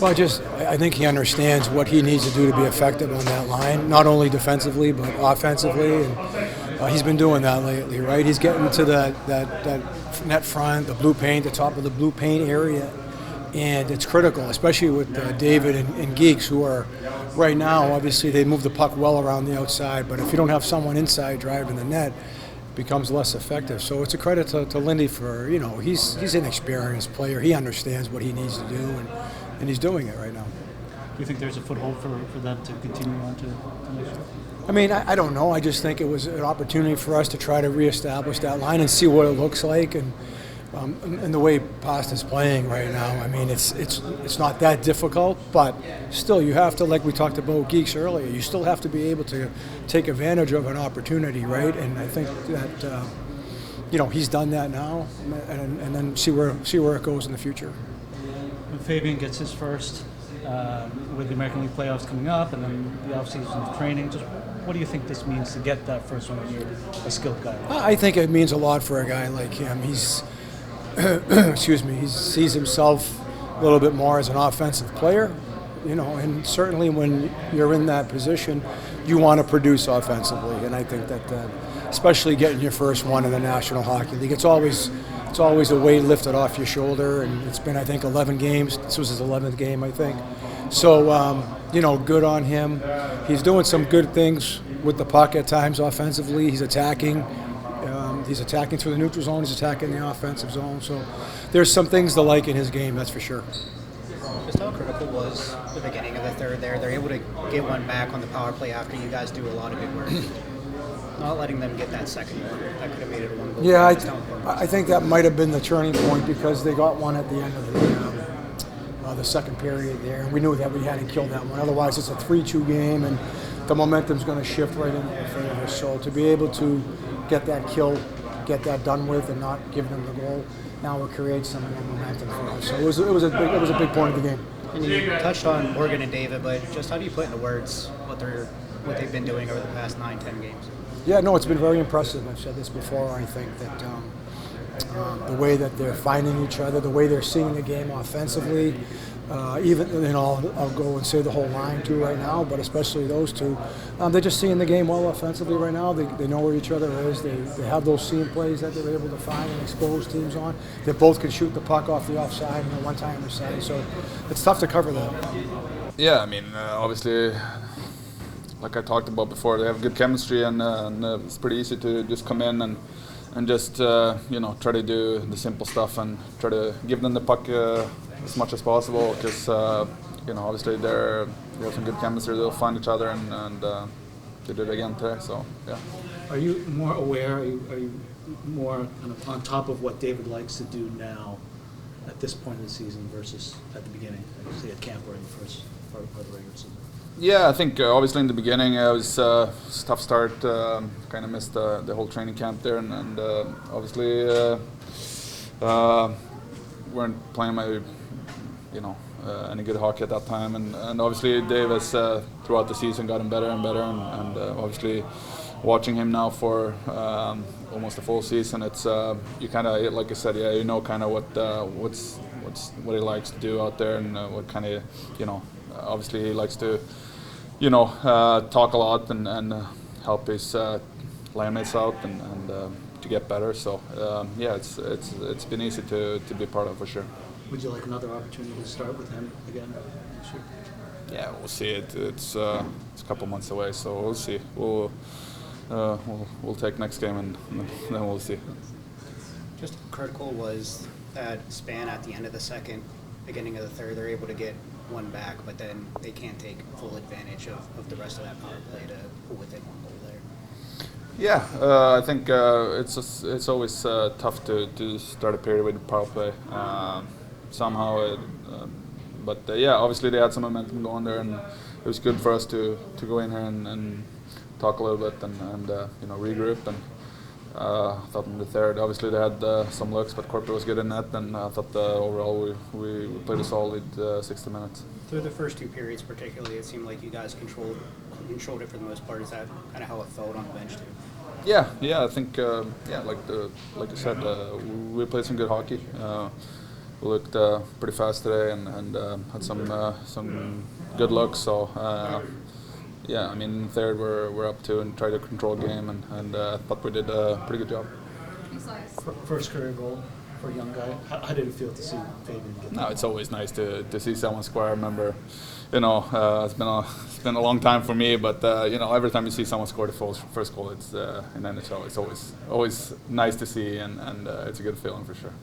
Well, I think he understands what he needs to do to be effective on that line, not only defensively but offensively, and he's been doing that lately, right? He's getting to that net front, the blue paint, the top of the blue paint area, and it's critical, especially with David and Geeks, who are right now, obviously they move the puck well around the outside, but if you don't have someone inside driving the net, it becomes less effective. So it's a credit to Lindy for, he's an experienced player. He understands what he needs to do, and he's doing it right now. Do you think there's a foothold for them to continue on to next year? I mean, I don't know. I just think it was an opportunity for us to try to reestablish that line and see what it looks like. And the way Pasta's playing right now, I mean, it's not that difficult, but still you have to, like we talked about Geeks earlier, you still have to be able to take advantage of an opportunity, right? And I think that, he's done that now, and then see where it goes in the future. When Fabian gets his first with the American League playoffs coming up and then the offseason of training, just what do you think this means to get that first one when you're a skilled guy? I think it means a lot for a guy like him. He's he sees himself a little bit more as an offensive player, and certainly when you're in that position, you want to produce offensively. And I think that, especially getting your first one in the National Hockey League, it's always a weight lifted off your shoulder, and it's been, I think, 11 games. This was his 11th game, I think. So, good on him. He's doing some good things with the puck at times offensively. He's attacking. He's attacking through the neutral zone. He's attacking the offensive zone. So there's some things to like in his game, that's for sure. Just how critical was the beginning of the third there? They're able to get one back on the power play after you guys do a lot of good work. Not letting them get that second one. That could have made it a one-goal. Yeah, I think that might have been the turning point because they got one at the end of the second period there. And we knew that we had to kill that one. Otherwise, it's a 3-2 game, and the momentum's going to shift right into their favor. So to be able to get that kill, get that done with, and not give them the goal, now it creates some more momentum for us. So it was a big point of the game. And you touched on Morgan and David, but just how do you put into words what they've been doing over the past 9-10 games? Yeah, no, it's been very impressive. I've said this before. I think that the way that they're finding each other, the way they're seeing the game offensively, I'll go and say the whole line too right now, but especially those two, they're just seeing the game well offensively right now. They know where each other is. They have those seam plays that they're able to find and expose teams on. They both can shoot the puck off the offside and the one-timer side, so it's tough to cover that. Yeah, I mean, obviously, like I talked about before, they have good chemistry, and it's pretty easy to just come in and just try to do the simple stuff and try to give them the puck as much as possible, because obviously they have some good chemistry. They'll find each other, and they did it again today. So yeah. Are you more aware? Are you more kind of on top of what David likes to do now at this point in the season versus at the beginning, say at camp or in the first part of the regular season? Yeah, I think obviously in the beginning it was a tough start. Kind of missed the whole training camp there, and obviously weren't playing any good hockey at that time. And obviously Dave has throughout the season gotten better and better, and obviously watching him now for almost a full season, it's you kind of, like I said, kind of what he likes to do out there, and what kind of obviously he likes to talk a lot and help his landmates out and to get better. So it's been easy to be part of for sure. Would you like another opportunity to start with him again this year? Yeah, we'll see. It's a couple months away, so we'll see. We'll take next game and then we'll see. Just critical was that span at the end of the second, beginning of the third. They're able to get one back, but then they can't take full advantage of the rest of that power play to pull within one goal there. Yeah, I think it's always tough to start a period with the power play. But obviously they had some momentum going there, and it was good for us to go in here and talk a little bit and regroup. And I thought in the third, obviously they had some looks, but Corporate was good in that, and I thought overall we played a solid 60 minutes. Through the first two periods particularly, it seemed like you guys controlled it for the most part. Is that kind of how it felt on the bench too? Yeah, I think like you said, we played some good hockey. looked pretty fast today and had some good looks. So yeah, I mean, third we're up to and try to control game and thought we did a pretty good job. First career goal for a young guy. How did it feel to see Fabian get that? No, it's always nice to see someone score. I remember, it's been a long time for me, but every time you see someone score the first goal, it's in NHL. It's always nice to see, and it's a good feeling for sure.